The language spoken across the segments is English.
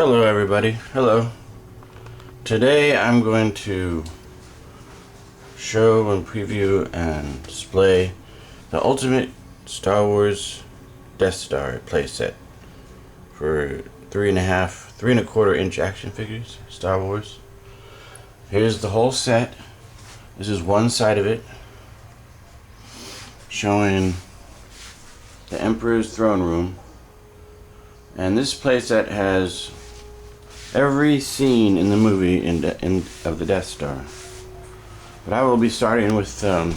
Hello everybody, hello. Today I'm going to show and preview and display the ultimate Star Wars Death Star playset for 3.25 inch action figures, Star Wars. Here's the whole set. This is one side of it, showing the Emperor's throne room. And this playset has every scene in the movie of the Death Star. But I will be starting with the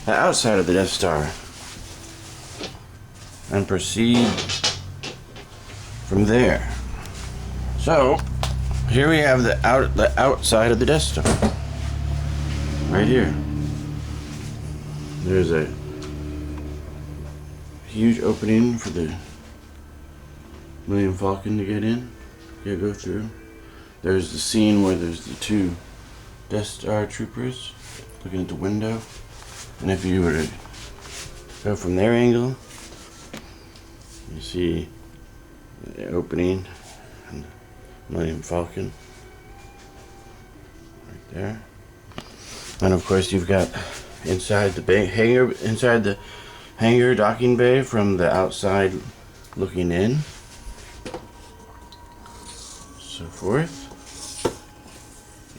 outside of the Death Star and proceed from there. So here we have the outside of the Death Star. Right here. There's a huge opening for the Millennium Falcon to get in. Go through. There's the scene where there's the two Death Star troopers looking at the window, and if you were to go from their angle, you see the opening and the Millennium Falcon right there. And of course you've got inside the hangar docking bay from the outside looking in. So forth.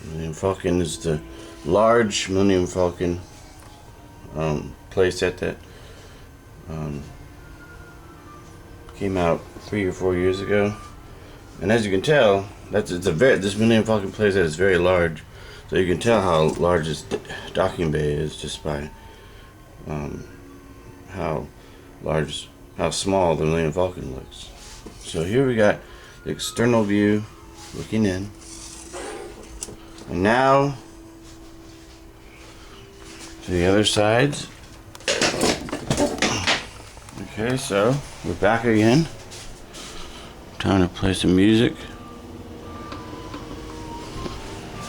Millennium Falcon is the large Millennium Falcon playset that came out 3 or 4 years ago, and as you can tell, this Millennium Falcon playset is very large. So you can tell how large this docking bay is just by how small the Millennium Falcon looks. So here we got the external view looking in, and now to the other sides. Okay, so we're back again. Time to play some music.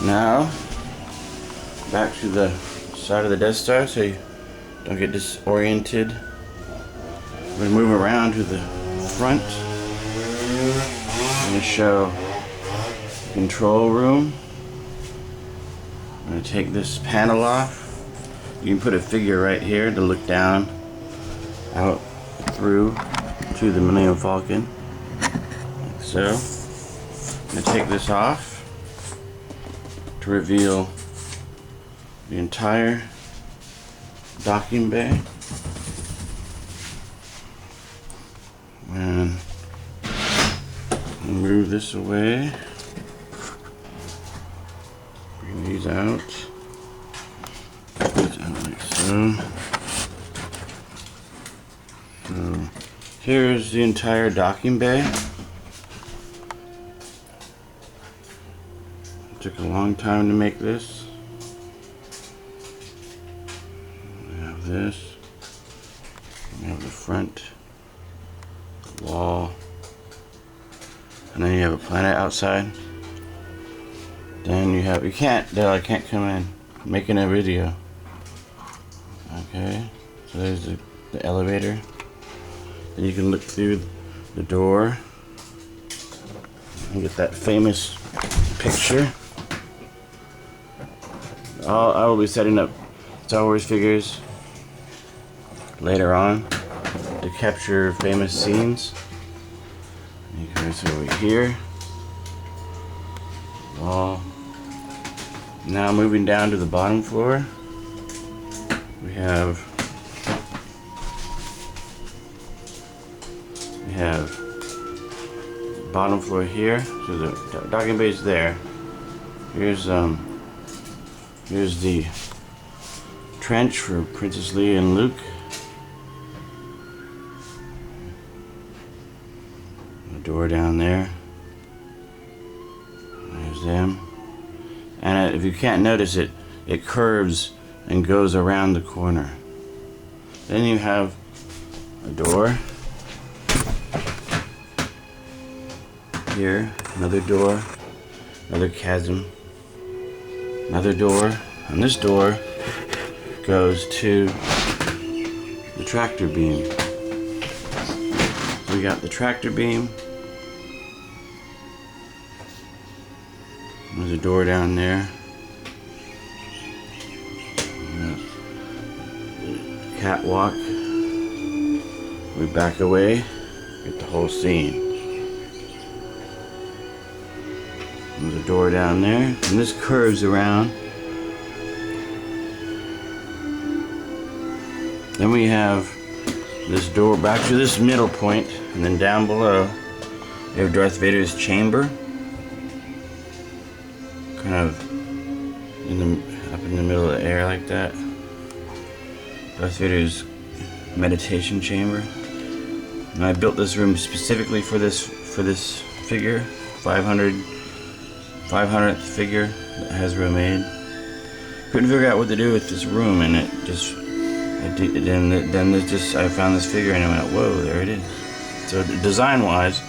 Now back to the side of the Death Star so you don't get disoriented. We're going to move around to the front. I'm going to show the control room. I'm going to take this panel off. You can put a figure right here to look down out through to the Millennium Falcon, like so. I'm going to take this off to reveal the entire docking bay. And move this away. Bring these out. These out like so. So here's the entire docking bay. It took a long time to make this. We have this. We have the front wall. And then you have a planet outside. Then you can't come in. I'm making a video. Okay, so there's the elevator. Then you can look through the door and get that famous picture. I will be setting up Star Wars figures later on to capture famous scenes. You can go over here. Wall. Now moving down to the bottom floor, we have bottom floor here. So the docking bay is there. Here's the trench for Princess Leia and Luke. Door down there. There's them. And if you can't notice it, it curves and goes around the corner. Then you have a door. Here, another door, another chasm, another door, and this door goes to the tractor beam. We got the tractor beam. There's a door down there. Catwalk. We back away, get the whole scene. There's a door down there, and this curves around. Then we have this door back to this middle point, and then down below we have Darth Vader's chamber, kind of up in the middle of the air like that. Darth Vader's meditation chamber. And I built this room specifically for this figure, 500th figure that Hasbro made. Couldn't figure out what to do with this room, and it just, I found this figure and I went, whoa, there it is. So design-wise,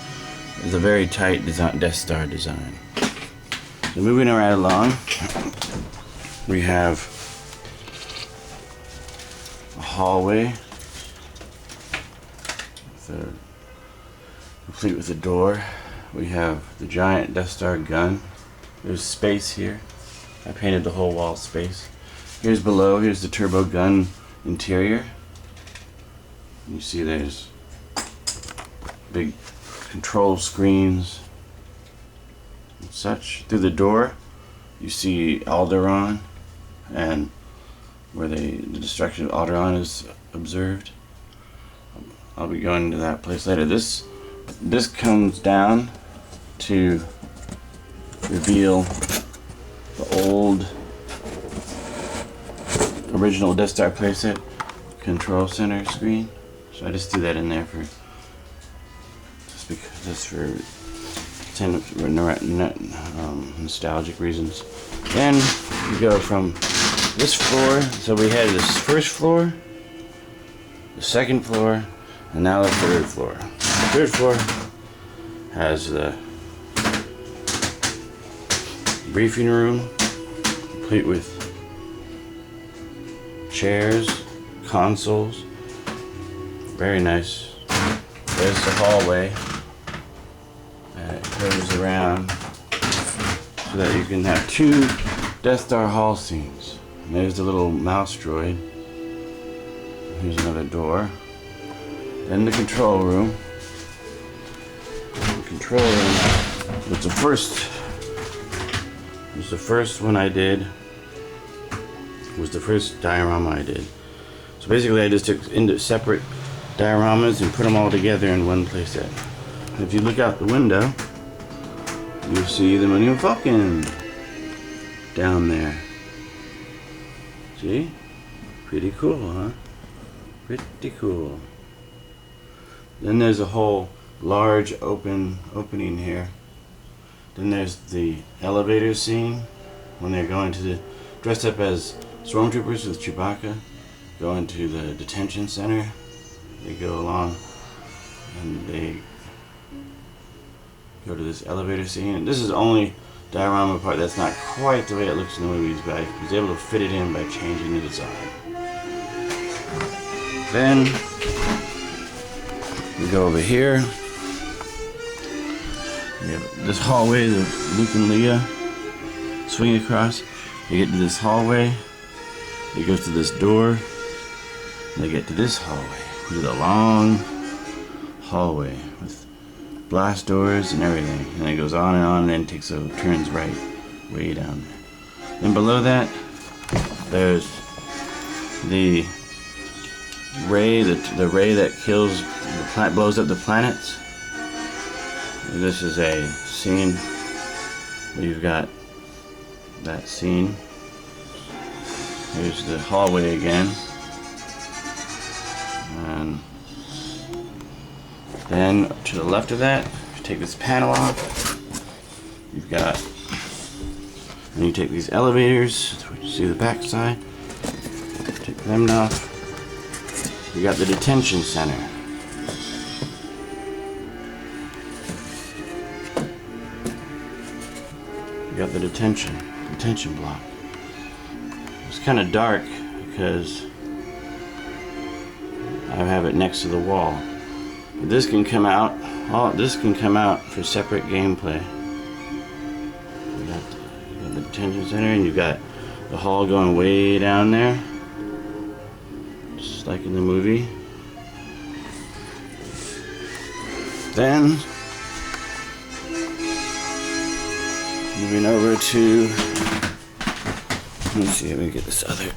it's a very tight Death Star design. So moving right along, we have a hallway, complete with a door. We have the giant Death Star gun. There's space here. I painted the whole wall space. Here's below, here's the turbo gun interior. You see there's big control screens and such. Through the door you see Alderaan, and where the destruction of Alderaan is observed. I'll be going to that place later. This comes down to reveal the old original Death Star playset control center screen. So I just threw that in there for nostalgic reasons. Then we go from this floor. So we had this first floor, the second floor, and now the third floor. The third floor has the briefing room, complete with chairs, consoles. Very nice. There's the hallway, and it curves around so that you can have two Death Star hall scenes. And there's the little mouse droid. Here's another door. Then the control room. The control room was the first one I did. It was the first diorama I did. So basically I just took into separate dioramas and put them all together in one playset. If you look out the window, you'll see the Millennium Falcon down there. See? Pretty cool, huh? Pretty cool. Then there's a whole large opening here. Then there's the elevator scene when they're going to dressed up as stormtroopers with Chewbacca, going to the detention center. They go along and they go to this elevator scene. And this is the only diorama part that's not quite the way it looks in the movies, but I was able to fit it in by changing the design. Then we go over here. We have this hallway that Luke and Leia swing across. They get to this hallway. They go to this door. And they get to this hallway, which is a long hallway with blast doors and everything. And it goes on, and then turns right way down there. Then below that, there's the ray, the ray that kills the planet, blows up the planets. And this is a scene where you've got that scene. Here's the hallway again. And then to the left of that, if you take this panel off, you've got, and you take these elevators, so you see the back side, take them off. You got the detention center. You got the detention block. It's kind of dark because I have it next to the wall. But this can come out. This can come out for separate gameplay. You detention center, and you've got the hall going way down there, just like in the movie. Then moving over to, let's see, let me get this other.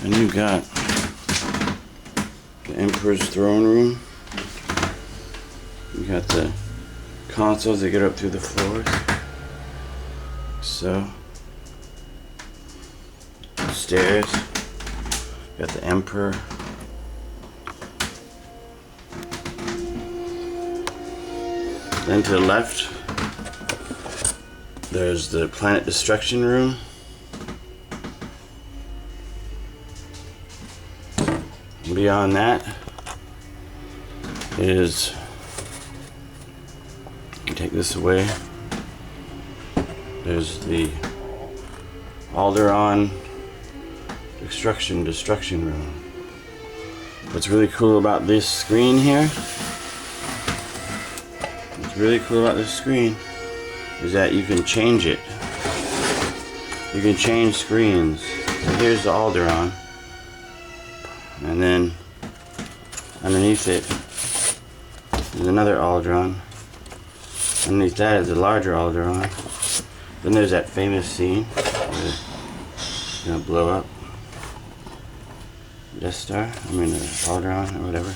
And you've got the Emperor's throne room. You got the consoles that get up through the floors. So, stairs. Got the Emperor. Then to the left, there's the Planet Destruction room. Beyond that is, you take this away, there's the Alderaan destruction room. What's really cool about this screen here, is that you can change it. You can change screens. So here's the Alderaan. And then underneath it is another Alderaan. Underneath that is a larger Alderaan. Then there's that famous scene where it's gonna blow up Death Star. I mean Alderaan or whatever.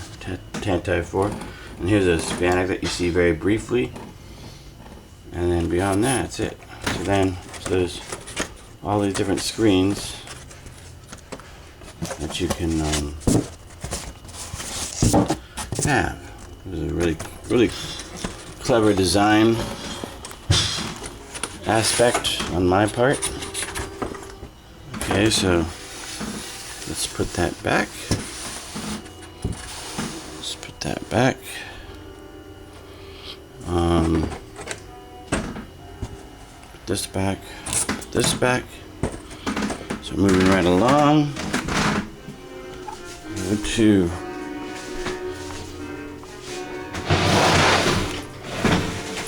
Tantive 4. And here's a schematic that you see very briefly. And then beyond that, that's it. So there's all these different screens that you can have. There's a really clever design aspect on my part. Okay, so let's put that back. This back. So moving right along. To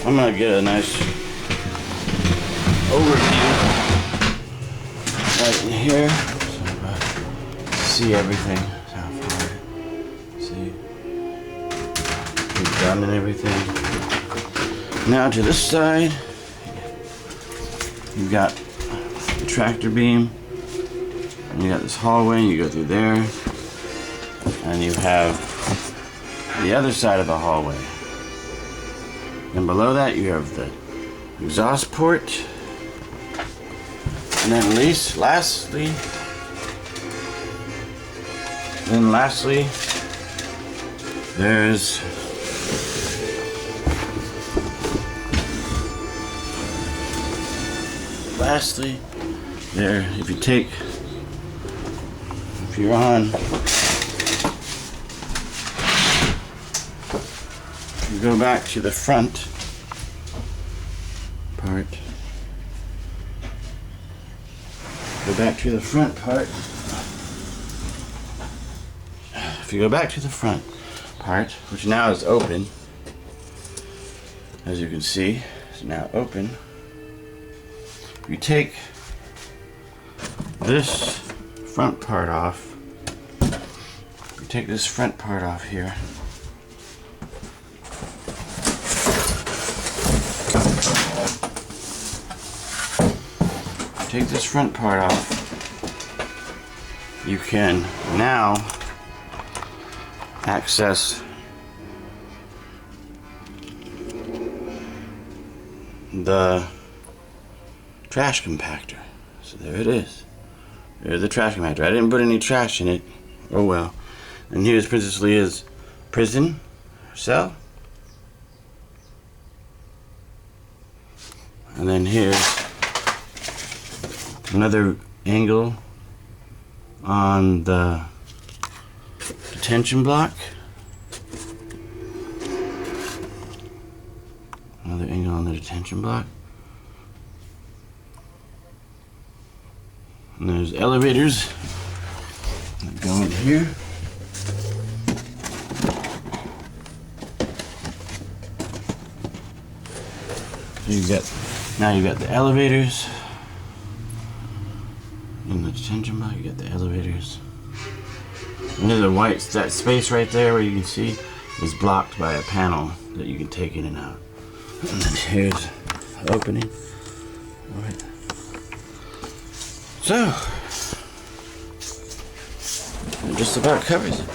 I'm gonna get a nice overview right in here, so see everything. See, we've done and everything. Now to this side, you've got the tractor beam, and you got this hallway. And you go through there. And you have the other side of the hallway. And below that you have the exhaust port. And then lastly, there's there, if you're on, you go back to the front part. If you go back to the front part, which now is open, as you can see, it's now open. You take this front part off. You take this front part off here. Take this front part off. You can now access the trash compactor. So there it is. There's the trash compactor. I didn't put any trash in it. Oh well. And here's Princess Leia's prison cell. And then here's another angle on the detention block. Another angle on the detention block. And there's elevators that go in here. So now you got the elevators. In the detention box, you got the elevators. And there's that space right there where you can see is blocked by a panel that you can take in and out. And then here's the opening. All right. So, that just about covers it.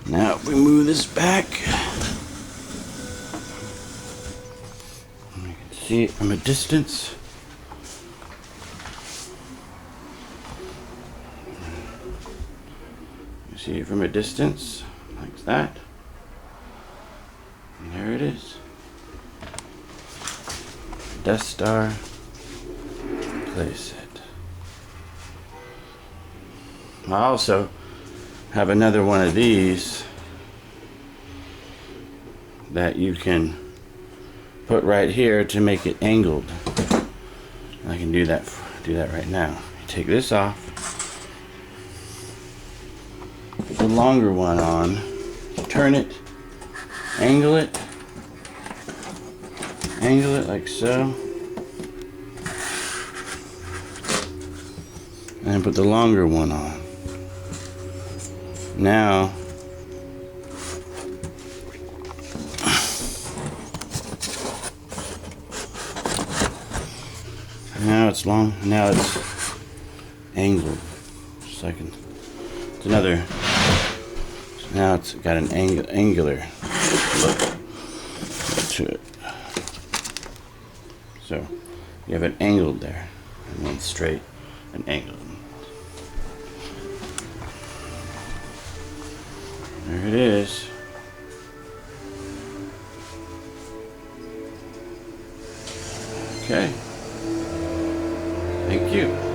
Now, if we move this back, you can see it from a distance. You see it from a distance, like that. And there it is. Death Star playset. I also have another one of these that you can put right here to make it angled. I can do that right now. You take this off, put the longer one on, turn it, angle it like so, and then put the longer one on. Now it's long. Now it's angled. Second, it's another. Now it's got an angular look to it. So you have it angled there, and then straight and angled. There it is. Okay. Thank you.